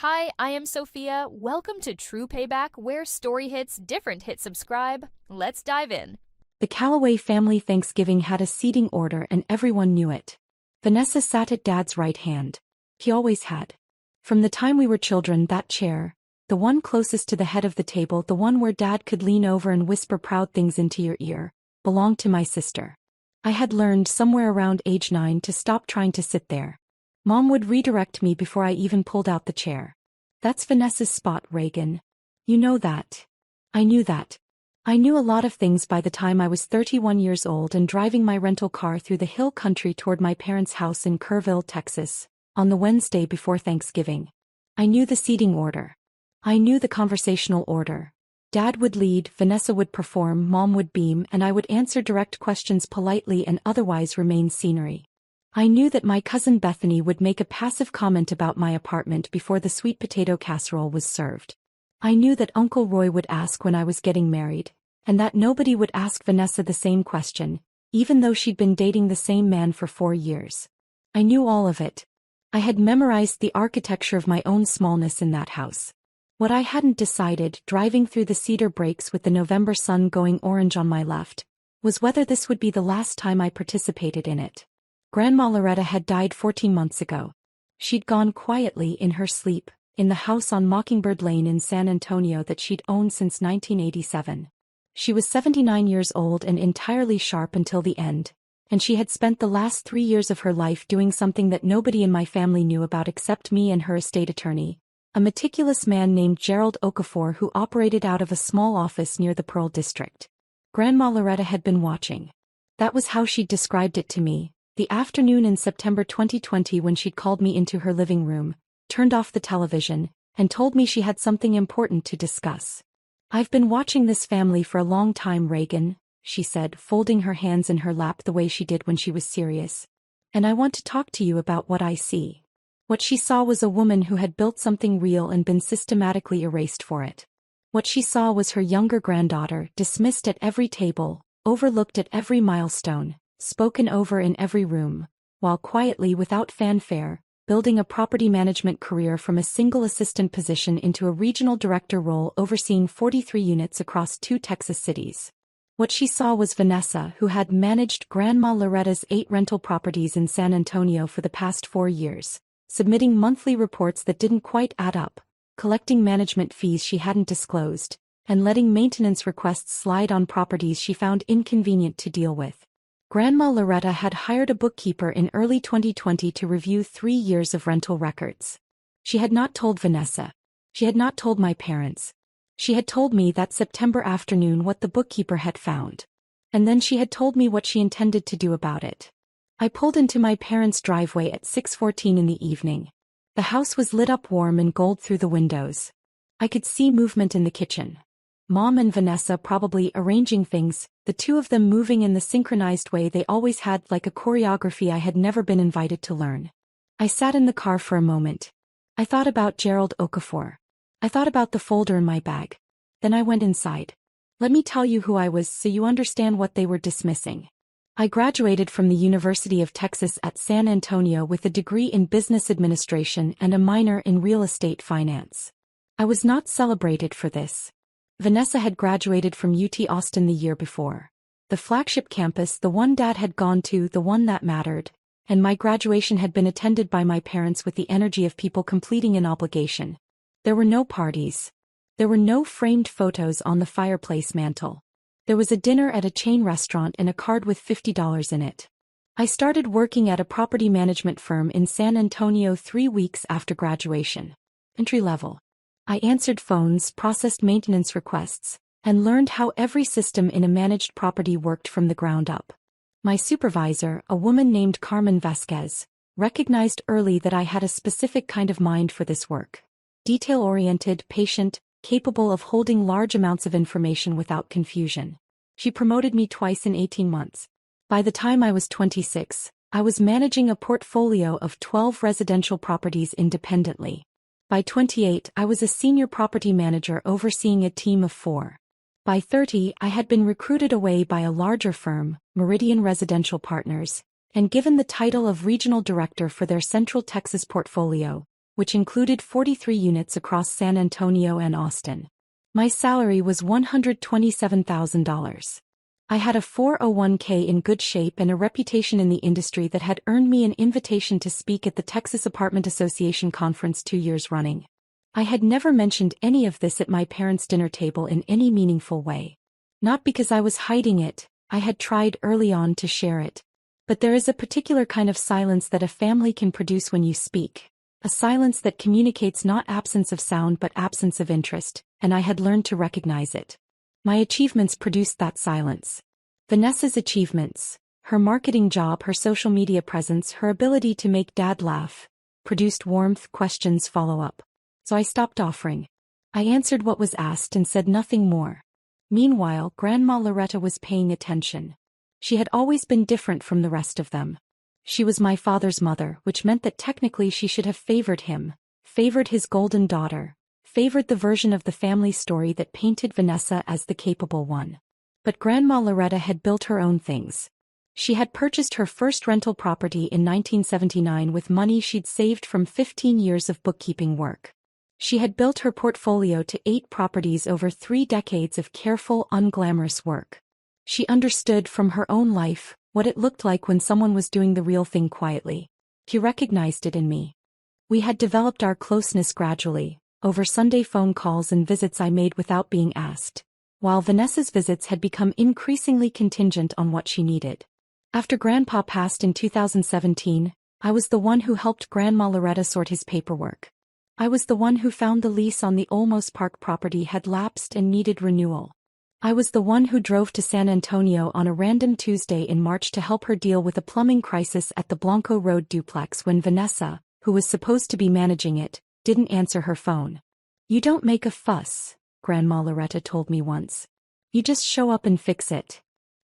Hi, I am Sophia. Welcome to True Payback, where story hits different. Hit subscribe. Let's dive in. The Calloway family Thanksgiving had a seating order and everyone knew it. Vanessa sat at Dad's right hand. He always had. From the time we were children, that chair, the one closest to the head of the table, the one where Dad could lean over and whisper proud things into your ear, belonged to my sister. I had learned somewhere around age 9 to stop trying to sit there. Mom would redirect me before I even pulled out the chair. "That's Vanessa's spot, Reagan. You know that." I knew that. I knew a lot of things by the time I was 31 years old and driving my rental car through the hill country toward my parents' house in Kerrville, Texas, on the Wednesday before Thanksgiving. I knew the seating order. I knew the conversational order. Dad would lead, Vanessa would perform, Mom would beam, and I would answer direct questions politely and otherwise remain scenery. I knew that my cousin Bethany would make a passive comment about my apartment before the sweet potato casserole was served. I knew that Uncle Roy would ask when I was getting married, and that nobody would ask Vanessa the same question, even though she'd been dating the same man for 4 years. I knew all of it. I had memorized the architecture of my own smallness in that house. What I hadn't decided, driving through the cedar breaks with the November sun going orange on my left, was whether this would be the last time I participated in it. Grandma Loretta had died 14 months ago. She'd gone quietly in her sleep, in the house on Mockingbird Lane in San Antonio that she'd owned since 1987. She was 79 years old and entirely sharp until the end, and she had spent the last 3 years of her life doing something that nobody in my family knew about except me and her estate attorney, a meticulous man named Gerald Okafor who operated out of a small office near the Pearl District. Grandma Loretta had been watching. That was how she'd described it to me. The afternoon in September 2020 when she'd called me into her living room, turned off the television, and told me she had something important to discuss. "I've been watching this family for a long time, Reagan," she said, folding her hands in her lap the way she did when she was serious. "And I want to talk to you about what I see." What she saw was a woman who had built something real and been systematically erased for it. What she saw was her younger granddaughter, dismissed at every table, overlooked at every milestone, spoken over in every room, while quietly without fanfare, building a property management career from a single assistant position into a regional director role overseeing 43 units across 2 Texas cities. What she saw was Vanessa, who had managed Grandma Loretta's 8 rental properties in San Antonio for the past 4 years, submitting monthly reports that didn't quite add up, collecting management fees she hadn't disclosed, and letting maintenance requests slide on properties she found inconvenient to deal with. Grandma Loretta had hired a bookkeeper in early 2020 to review 3 years of rental records. She had not told Vanessa. She had not told my parents. She had told me that September afternoon what the bookkeeper had found. And then she had told me what she intended to do about it. I pulled into my parents' driveway at 6:14 in the evening. The house was lit up warm and gold through the windows. I could see movement in the kitchen. Mom and Vanessa probably arranging things, the two of them moving in the synchronized way they always had, like a choreography I had never been invited to learn. I sat in the car for a moment. I thought about Gerald Okafor. I thought about the folder in my bag. Then I went inside. Let me tell you who I was so you understand what they were dismissing. I graduated from the University of Texas at San Antonio with a degree in business administration and a minor in real estate finance. I was not celebrated for this. Vanessa had graduated from UT Austin the year before. The flagship campus, the one Dad had gone to, the one that mattered, and my graduation had been attended by my parents with the energy of people completing an obligation. There were no parties. There were no framed photos on the fireplace mantel. There was a dinner at a chain restaurant and a card with $50 in it. I started working at a property management firm in San Antonio 3 weeks after graduation. Entry level. I answered phones, processed maintenance requests, and learned how every system in a managed property worked from the ground up. My supervisor, a woman named Carmen Vasquez, recognized early that I had a specific kind of mind for this work. Detail-oriented, patient, capable of holding large amounts of information without confusion. She promoted me twice in 18 months. By the time I was 26, I was managing a portfolio of 12 residential properties independently. By 28, I was a senior property manager overseeing a team of 4. By 30, I had been recruited away by a larger firm, Meridian Residential Partners, and given the title of regional director for their Central Texas portfolio, which included 43 units across San Antonio and Austin. My salary was $127,000. I had a 401k in good shape and a reputation in the industry that had earned me an invitation to speak at the Texas Apartment Association conference 2 years running. I had never mentioned any of this at my parents' dinner table in any meaningful way. Not because I was hiding it, I had tried early on to share it. But there is a particular kind of silence that a family can produce when you speak. A silence that communicates not absence of sound but absence of interest, and I had learned to recognize it. My achievements produced that silence. Vanessa's achievements, her marketing job, her social media presence, her ability to make Dad laugh, produced warmth, questions, follow-up. So I stopped offering. I answered what was asked and said nothing more. Meanwhile, Grandma Loretta was paying attention. She had always been different from the rest of them. She was my father's mother, which meant that technically she should have favored him, favored his golden daughter, favored the version of the family story that painted Vanessa as the capable one. But Grandma Loretta had built her own things. She had purchased her first rental property in 1979 with money she'd saved from 15 years of bookkeeping work. She had built her portfolio to 8 properties over 3 decades of careful, unglamorous work. She understood from her own life what it looked like when someone was doing the real thing quietly. She recognized it in me. We had developed our closeness gradually, over Sunday phone calls and visits I made without being asked, while Vanessa's visits had become increasingly contingent on what she needed. After Grandpa passed in 2017, I was the one who helped Grandma Loretta sort his paperwork. I was the one who found the lease on the Olmos Park property had lapsed and needed renewal. I was the one who drove to San Antonio on a random Tuesday in March to help her deal with a plumbing crisis at the Blanco Road duplex when Vanessa, who was supposed to be managing it, didn't answer her phone. "You don't make a fuss," Grandma Loretta told me once. "You just show up and fix it."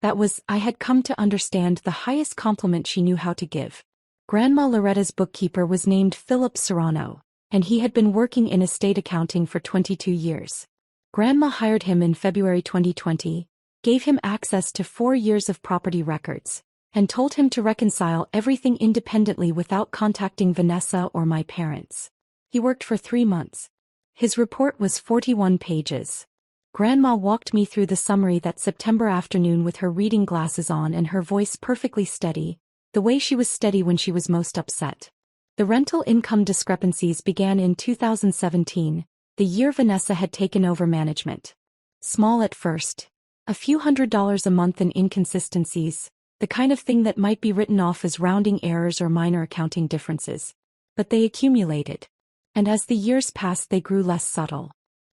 That was, I had come to understand, the highest compliment she knew how to give. Grandma Loretta's bookkeeper was named Philip Serrano, and he had been working in estate accounting for 22 years. Grandma hired him in February 2020, gave him access to 4 years of property records, and told him to reconcile everything independently without contacting Vanessa or my parents. He worked for 3 months. His report was 41 pages. Grandma walked me through the summary that September afternoon with her reading glasses on and her voice perfectly steady, the way she was steady when she was most upset. The rental income discrepancies began in 2017, the year Vanessa had taken over management. Small at first. A few $100s a month in inconsistencies, the kind of thing that might be written off as rounding errors or minor accounting differences. But they accumulated. And as the years passed they grew less subtle.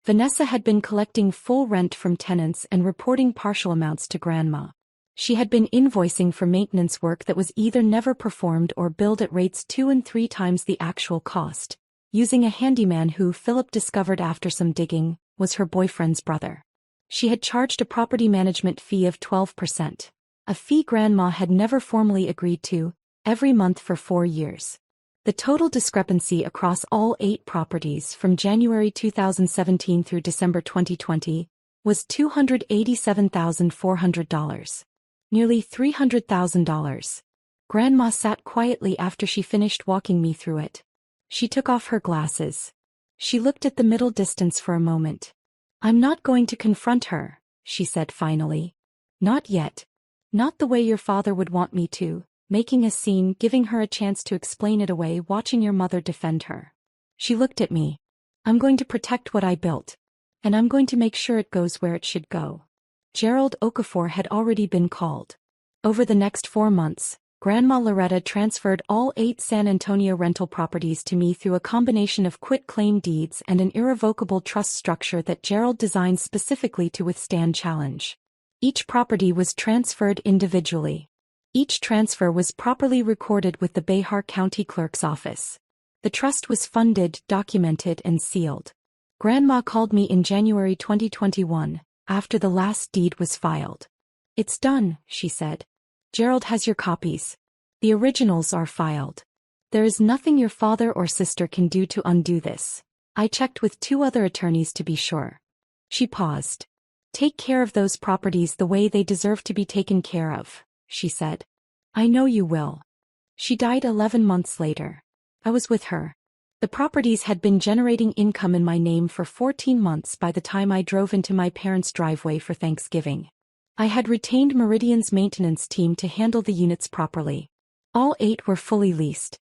Vanessa had been collecting full rent from tenants and reporting partial amounts to Grandma. She had been invoicing for maintenance work that was either never performed or billed at rates 2 and 3 times the actual cost, using a handyman who, Philip discovered after some digging, was her boyfriend's brother. She had charged a property management fee of 12%, a fee Grandma had never formally agreed to, every month for 4 years. The total discrepancy across all 8 properties from January 2017 through December 2020 was $287,400. Nearly $300,000. Grandma sat quietly after she finished walking me through it. She took off her glasses. She looked at the middle distance for a moment. "I'm not going to confront her," she said finally. "Not yet. Not the way your father would want me to, making a scene, giving her a chance to explain it away, watching your mother defend her." She looked at me. "I'm going to protect what I built. And I'm going to make sure it goes where it should go." Gerald Okafor had already been called. Over the next 4 months, Grandma Loretta transferred all 8 San Antonio rental properties to me through a combination of quit-claim deeds and an irrevocable trust structure that Gerald designed specifically to withstand challenge. Each property was transferred individually. Each transfer was properly recorded with the Behar County Clerk's office. The trust was funded, documented, and sealed. Grandma called me in January 2021, after the last deed was filed. "It's done," she said. "Gerald has your copies. The originals are filed. There is nothing your father or sister can do to undo this. I checked with 2 other attorneys to be sure." She paused. "Take care of those properties the way they deserve to be taken care of," she said. "I know you will." She died 11 months later. I was with her. The properties had been generating income in my name for 14 months by the time I drove into my parents' driveway for Thanksgiving. I had retained Meridian's maintenance team to handle the units properly. All 8 were fully leased.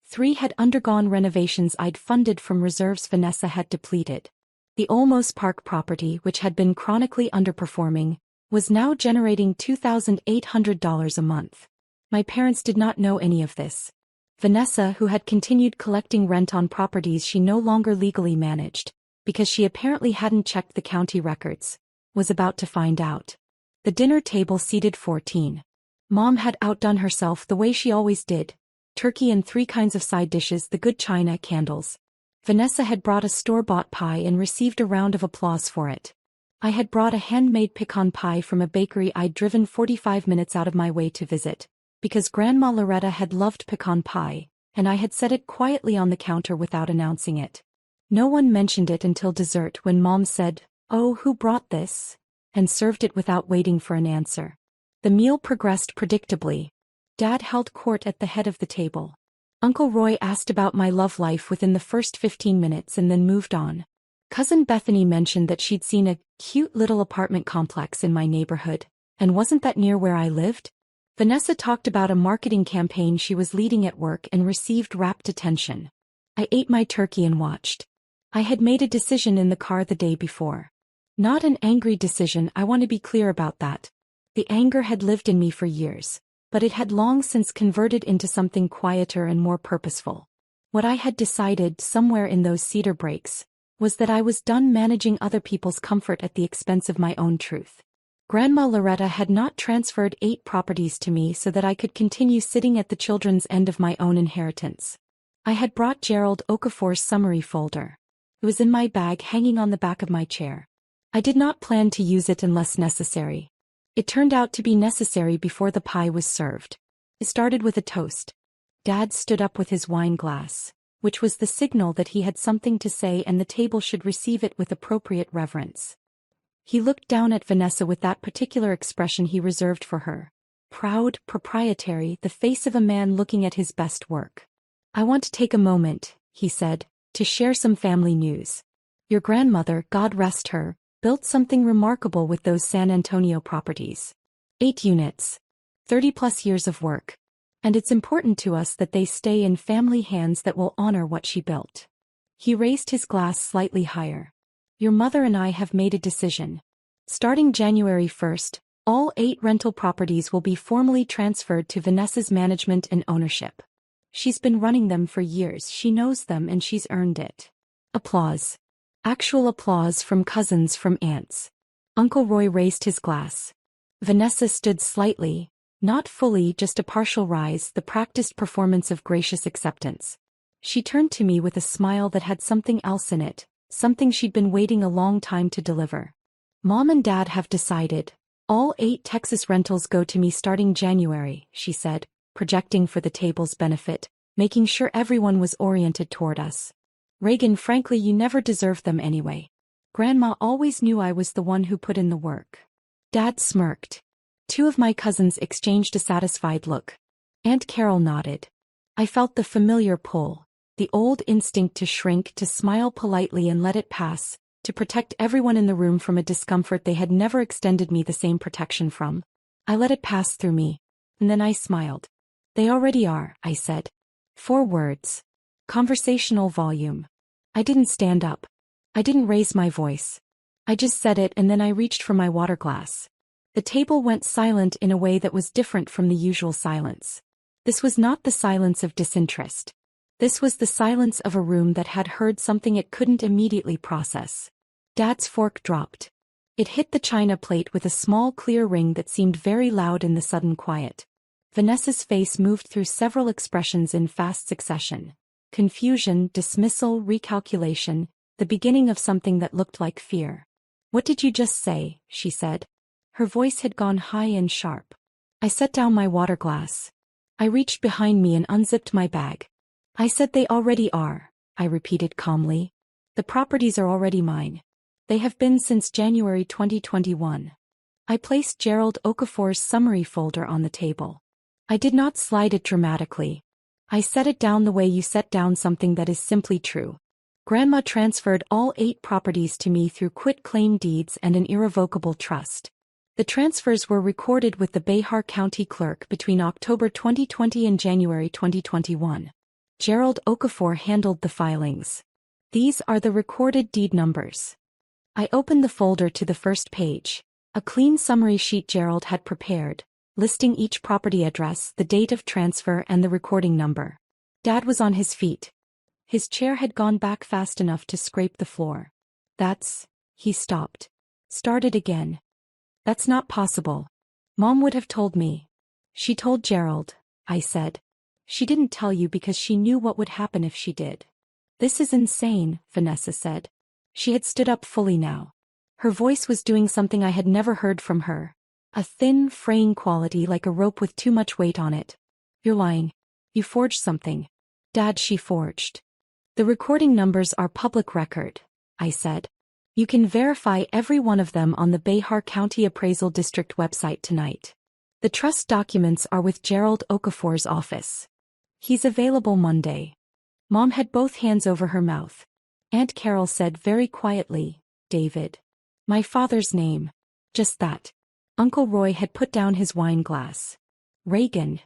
3 had undergone renovations I'd funded from reserves Vanessa had depleted. The Olmos Park property, which had been chronically underperforming, was now generating $2,800 a month. My parents did not know any of this. Vanessa, who had continued collecting rent on properties she no longer legally managed, because she apparently hadn't checked the county records, was about to find out. The dinner table seated 14. Mom had outdone herself the way she always did. Turkey and 3 kinds of side dishes, the good china, candles. Vanessa had brought a store-bought pie and received a round of applause for it. I had brought a handmade pecan pie from a bakery I'd driven 45 minutes out of my way to visit, because Grandma Loretta had loved pecan pie, and I had set it quietly on the counter without announcing it. No one mentioned it until dessert when Mom said, "Oh, who brought this?" and served it without waiting for an answer. The meal progressed predictably. Dad held court at the head of the table. Uncle Roy asked about my love life within the first 15 minutes and then moved on. Cousin Bethany mentioned that she'd seen a cute little apartment complex in my neighborhood, and wasn't that near where I lived? Vanessa talked about a marketing campaign she was leading at work and received rapt attention. I ate my turkey and watched. I had made a decision in the car the day before. Not an angry decision, I want to be clear about that. The anger had lived in me for years, but it had long since converted into something quieter and more purposeful. What I had decided somewhere in those cedar breaks was that I was done managing other people's comfort at the expense of my own truth. Grandma Loretta had not transferred 8 properties to me so that I could continue sitting at the children's end of my own inheritance. I had brought Gerald Okafor's summary folder. It was in my bag hanging on the back of my chair. I did not plan to use it unless necessary. It turned out to be necessary before the pie was served. It started with a toast. Dad stood up with his wine glass, which was the signal that he had something to say and the table should receive it with appropriate reverence. He looked down at Vanessa with that particular expression he reserved for her. Proud, proprietary, the face of a man looking at his best work. "I want to take a moment," he said, "to share some family news. Your grandmother, God rest her, built something remarkable with those San Antonio properties. 8 units. 30+ years of work. And it's important to us that they stay in family hands that will honor what she built." He raised his glass slightly higher. "Your mother and I have made a decision. Starting January 1st, all 8 rental properties will be formally transferred to Vanessa's management and ownership. She's been running them for years, she knows them and she's earned it." Applause. Actual applause from cousins, from aunts. Uncle Roy raised his glass. Vanessa stood slightly, not fully, just a partial rise, the practiced performance of gracious acceptance. She turned to me with a smile that had something else in it, something she'd been waiting a long time to deliver. "Mom and Dad have decided. All 8 Texas rentals go to me starting January," she said, projecting for the table's benefit, making sure everyone was oriented toward us. "Reagan, frankly, you never deserved them anyway. Grandma always knew I was the one who put in the work." Dad smirked. 2 of my cousins exchanged a satisfied look. Aunt Carol nodded. I felt the familiar pull, the old instinct to shrink, to smile politely and let it pass, to protect everyone in the room from a discomfort they had never extended me the same protection from. I let it pass through me, and then I smiled. "They already are," I said. 4 words. Conversational volume. I didn't stand up. I didn't raise my voice. I just said it, and then I reached for my water glass. The table went silent in a way that was different from the usual silence. This was not the silence of disinterest. This was the silence of a room that had heard something it couldn't immediately process. Dad's fork dropped. It hit the china plate with a small clear ring that seemed very loud in the sudden quiet. Vanessa's face moved through several expressions in fast succession. Confusion, dismissal, recalculation, the beginning of something that looked like fear. "What did you just say?" she said. Her voice had gone high and sharp. I set down my water glass. I reached behind me and unzipped my bag. "I said they already are," I repeated calmly. "The properties are already mine. They have been since January 2021. I placed Gerald Okafor's summary folder on the table. I did not slide it dramatically. I set it down the way you set down something that is simply true. Grandma transferred all 8 properties to me through quit-claim deeds and an irrevocable trust. The transfers were recorded with the Behar County Clerk between October 2020 and January 2021. Gerald Okafor handled the filings. These are the recorded deed numbers. I opened the folder to the first page. A clean summary sheet Gerald had prepared, listing each property address, the date of transfer and the recording number. Dad was on his feet. His chair had gone back fast enough to scrape the floor. He stopped. Started again. That's not possible. Mom would have told me. She told Gerald, I said. She didn't tell you because she knew what would happen if she did. This is insane, Vanessa said. She had stood up fully now. Her voice was doing something I had never heard from her. A thin, fraying quality like a rope with too much weight on it. You're lying. You forged something. Dad, she forged. The recording numbers are public record, I said. You can verify every one of them on the Behar County Appraisal District website tonight. The trust documents are with Gerald Okafor's office. He's available Monday. Mom had both hands over her mouth. Aunt Carol said very quietly, David. My father's name. Just that. Uncle Roy had put down his wine glass. Reagan.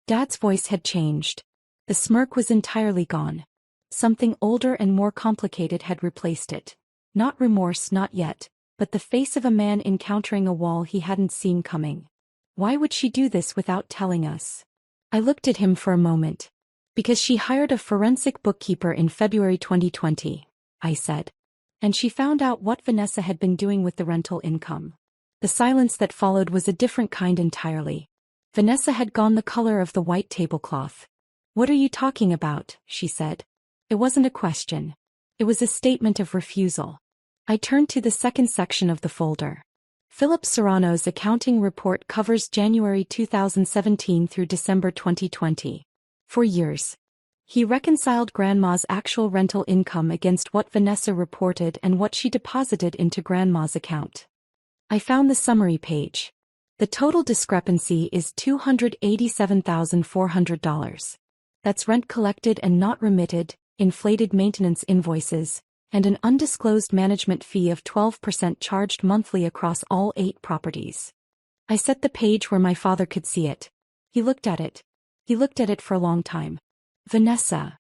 Dad's voice had changed. The smirk was entirely gone. Something older and more complicated had replaced it. Not remorse, not yet, but the face of a man encountering a wall he hadn't seen coming. Why would she do this without telling us? I looked at him for a moment. Because she hired a forensic bookkeeper in February 2020, I said. And she found out what Vanessa had been doing with the rental income. The silence that followed was a different kind entirely. Vanessa had gone the color of the white tablecloth. What are you talking about? She said. It wasn't a question. It was a statement of refusal. I turned to the second section of the folder. Philip Serrano's accounting report covers January 2017 through December 2020. For years. He reconciled Grandma's actual rental income against what Vanessa reported and what she deposited into Grandma's account. I found the summary page. The total discrepancy is $287,400. That's rent collected and not remitted, inflated maintenance invoices, and an undisclosed management fee of 12% charged monthly across all 8 properties. I set the page where my father could see it. He looked at it. He looked at it for a long time. Vanessa.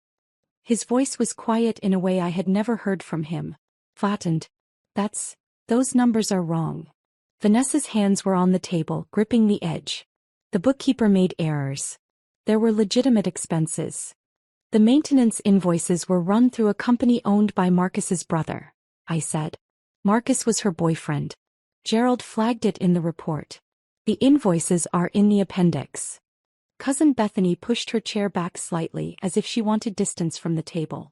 His voice was quiet in a way I had never heard from him. Flattened. Those numbers are wrong. Vanessa's hands were on the table, gripping the edge. The bookkeeper made errors. There were legitimate expenses. The maintenance invoices were run through a company owned by Marcus's brother, I said. Marcus was her boyfriend. Gerald flagged it in the report. The invoices are in the appendix. Cousin Bethany pushed her chair back slightly as if she wanted distance from the table.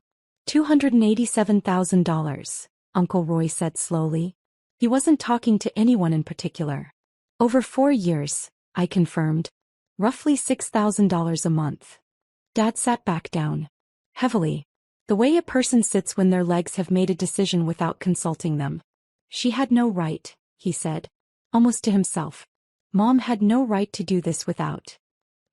$287,000, Uncle Roy said slowly. He wasn't talking to anyone in particular. Over 4 years, I confirmed. Roughly $6,000 a month. Dad sat back down. Heavily. The way a person sits when their legs have made a decision without consulting them. She had no right, he said. Almost to himself. Mom had no right to do this without.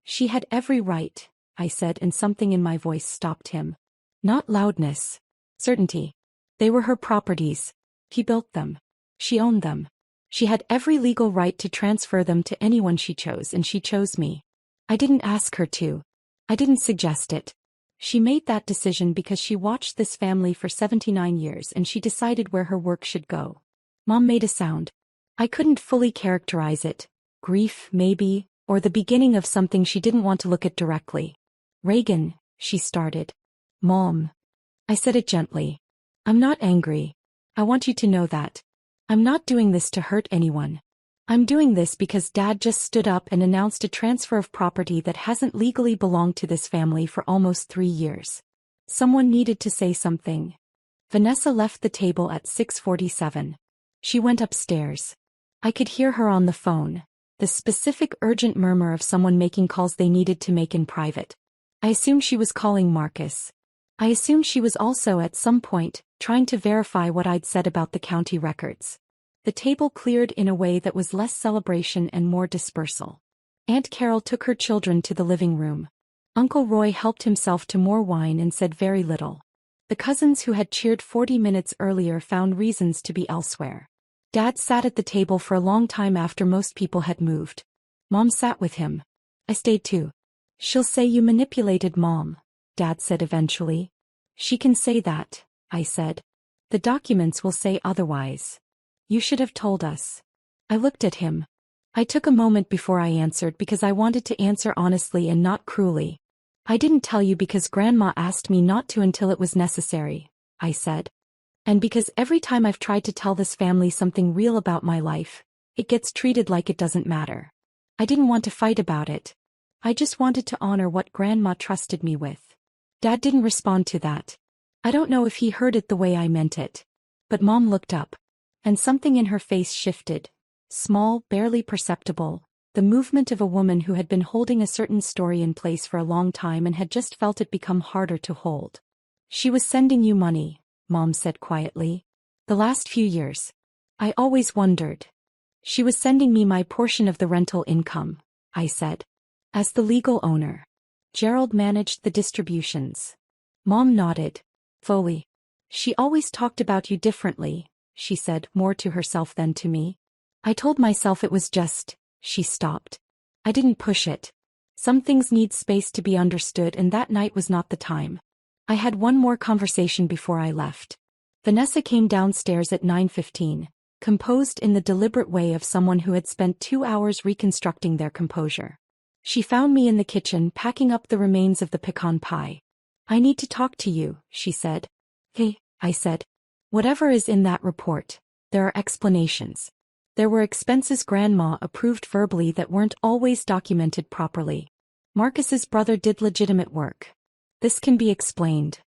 She had every right, I said, and something in my voice stopped him. Not loudness. Certainty. They were her properties. He built them. She owned them. She had every legal right to transfer them to anyone she chose, and she chose me. I didn't ask her to. I didn't suggest it. She made that decision because she watched this family for 79 years and she decided where her work should go. Mom made a sound. I couldn't fully characterize it. Grief, maybe, or the beginning of something she didn't want to look at directly. Reagan, she started. Mom. I said it gently. I'm not angry. I want you to know that. I'm not doing this to hurt anyone. I'm doing this because Dad just stood up and announced a transfer of property that hasn't legally belonged to this family for almost 3 years. Someone needed to say something. Vanessa left the table at 6:47. She went upstairs. I could hear her on the phone, the specific urgent murmur of someone making calls they needed to make in private. I assumed she was calling Marcus. I assumed she was also at some point trying to verify what I'd said about the county records. The table cleared in a way that was less celebration and more dispersal. Aunt Carol took her children to the living room. Uncle Roy helped himself to more wine and said very little. The cousins who had cheered 40 minutes earlier found reasons to be elsewhere. Dad sat at the table for a long time after most people had moved. Mom sat with him. I stayed too. She'll say you manipulated Mom, Dad said eventually. She can say that, I said. The documents will say otherwise. You should have told us. I looked at him. I took a moment before I answered because I wanted to answer honestly and not cruelly. I didn't tell you because Grandma asked me not to until it was necessary, I said. And because every time I've tried to tell this family something real about my life, it gets treated like it doesn't matter. I didn't want to fight about it. I just wanted to honor what Grandma trusted me with. Dad didn't respond to that. I don't know if he heard it the way I meant it. But Mom looked up. And something in her face shifted. Small, barely perceptible. The movement of a woman who had been holding a certain story in place for a long time and had just felt it become harder to hold. She was sending you money, Mom said quietly. The last few years. I always wondered. She was sending me my portion of the rental income, I said. As the legal owner. Gerald managed the distributions. Mom nodded. Fully. She always talked about you differently, she said, more to herself than to me. I told myself it was just. She stopped. I didn't push it. Some things need space to be understood, and that night was not the time. I had one more conversation before I left. Vanessa came downstairs at 9:15, composed in the deliberate way of someone who had spent 2 hours reconstructing their composure. She found me in the kitchen packing up the remains of the pecan pie. I need to talk to you, she said. Hey, I said. Whatever is in that report, there are explanations. There were expenses Grandma approved verbally that weren't always documented properly. Marcus's brother did legitimate work. This can be explained.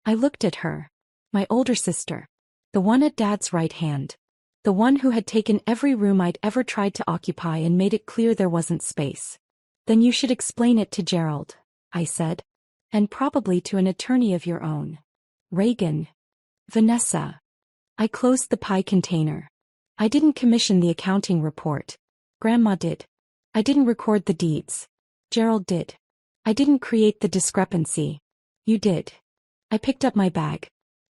I looked at her. My older sister. The one at Dad's right hand. The one who had taken every room I'd ever tried to occupy and made it clear there wasn't space. Then you should explain it to Gerald, I said. And probably to an attorney of your own. Reagan. Vanessa. I closed the pie container. I didn't commission the accounting report. Grandma did. I didn't record the deeds. Gerald did. I didn't create the discrepancy. You did. I picked up my bag.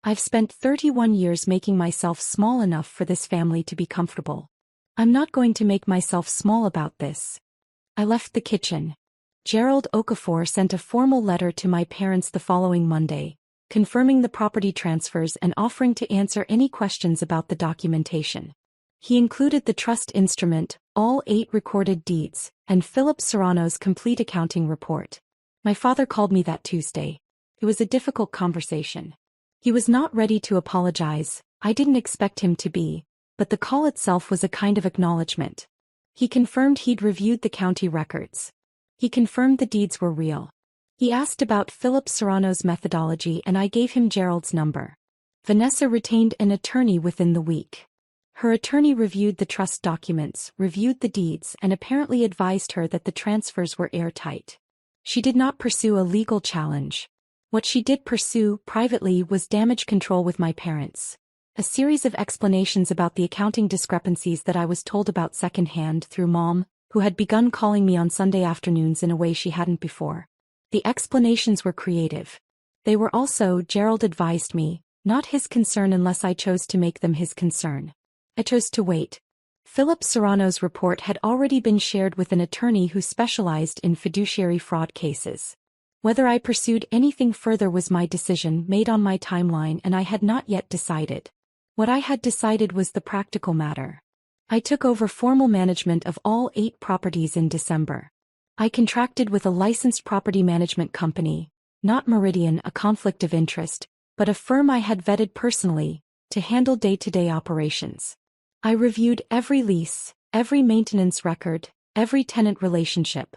I've spent 31 years making myself small enough for this family to be comfortable. I'm not going to make myself small about this. I left the kitchen. Gerald Okafor sent a formal letter to my parents the following Monday, confirming the property transfers and offering to answer any questions about the documentation. He included the trust instrument, all 8 recorded deeds, and Philip Serrano's complete accounting report. My father called me that Tuesday. It was a difficult conversation. He was not ready to apologize. I didn't expect him to be, but the call itself was a kind of acknowledgement. He confirmed he'd reviewed the county records. He confirmed the deeds were real. He asked about Philip Serrano's methodology and I gave him Gerald's number. Vanessa retained an attorney within the week. Her attorney reviewed the trust documents, reviewed the deeds, and apparently advised her that the transfers were airtight. She did not pursue a legal challenge. What she did pursue, privately, was damage control with my parents. A series of explanations about the accounting discrepancies that I was told about secondhand through Mom, who had begun calling me on Sunday afternoons in a way she hadn't before. The explanations were creative. They were also, Gerald advised me, not his concern unless I chose to make them his concern. I chose to wait. Philip Serrano's report had already been shared with an attorney who specialized in fiduciary fraud cases. Whether I pursued anything further was my decision made on my timeline, and I had not yet decided. What I had decided was the practical matter. I took over formal management of all 8 properties in December. I contracted with a licensed property management company, not Meridian, a conflict of interest, but a firm I had vetted personally, to handle day-to-day operations. I reviewed every lease, every maintenance record, every tenant relationship.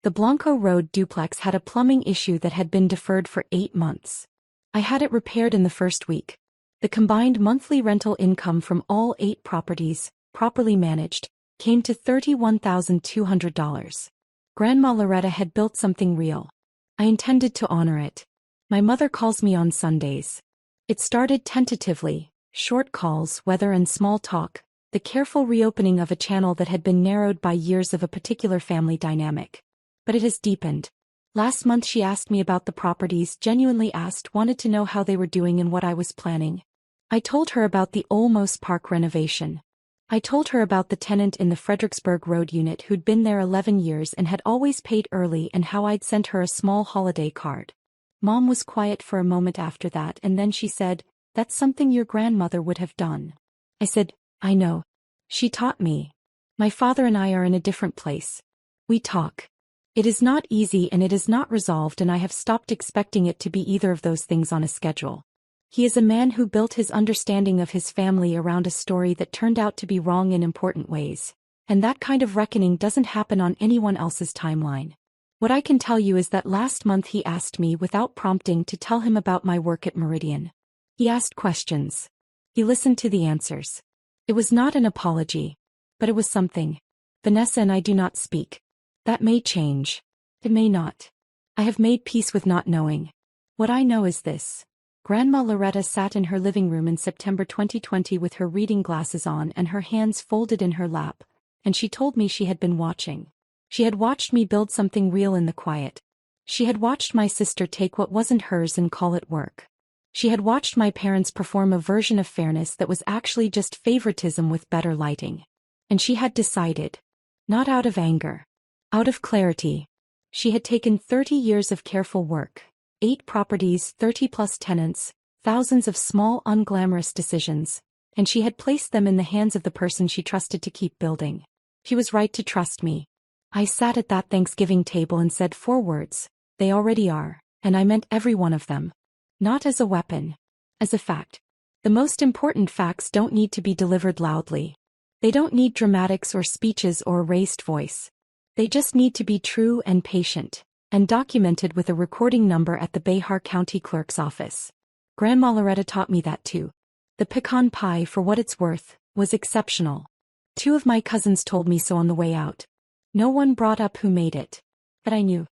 The Blanco Road duplex had a plumbing issue that had been deferred for 8 months. I had it repaired in the first week. The combined monthly rental income from all 8 properties, properly managed, came to $31,200. Grandma Loretta had built something real. I intended to honor it. My mother calls me on Sundays. It started tentatively, short calls, weather and small talk, the careful reopening of a channel that had been narrowed by years of a particular family dynamic. But it has deepened. Last month she asked me about the properties, genuinely asked, wanted to know how they were doing and what I was planning. I told her about the Olmos Park renovation. I told her about the tenant in the Fredericksburg Road unit who'd been there 11 years and had always paid early, and how I'd sent her a small holiday card. Mom was quiet for a moment after that, and then she said, "That's something your grandmother would have done." I said, "I know. She taught me. My father and I are in a different place. We talk. It is not easy and it is not resolved, and I have stopped expecting it to be either of those things on a schedule. He is a man who built his understanding of his family around a story that turned out to be wrong in important ways, and that kind of reckoning doesn't happen on anyone else's timeline. What I can tell you is that last month he asked me without prompting to tell him about my work at Meridian. He asked questions. He listened to the answers. It was not an apology, but it was something. Vanessa and I do not speak. That may change. It may not. I have made peace with not knowing. What I know is this. Grandma Loretta sat in her living room in September 2020 with her reading glasses on and her hands folded in her lap, and she told me she had been watching. She had watched me build something real in the quiet. She had watched my sister take what wasn't hers and call it work. She had watched my parents perform a version of fairness that was actually just favoritism with better lighting. And she had decided. Not out of anger. Out of clarity. She had taken 30 years of careful work, 8 properties, 30+ tenants, thousands of small unglamorous decisions, and she had placed them in the hands of the person she trusted to keep building. She was right to trust me. I sat at that Thanksgiving table and said 4 words, "They already are," and I meant every one of them. Not as a weapon. As a fact. The most important facts don't need to be delivered loudly. They don't need dramatics or speeches or a raised voice. They just need to be true and patient, and documented with a recording number at the Behar County Clerk's office. Grandma Loretta taught me that too. The pecan pie, for what it's worth, was exceptional. 2 of my cousins told me so on the way out. No one brought up who made it. But I knew.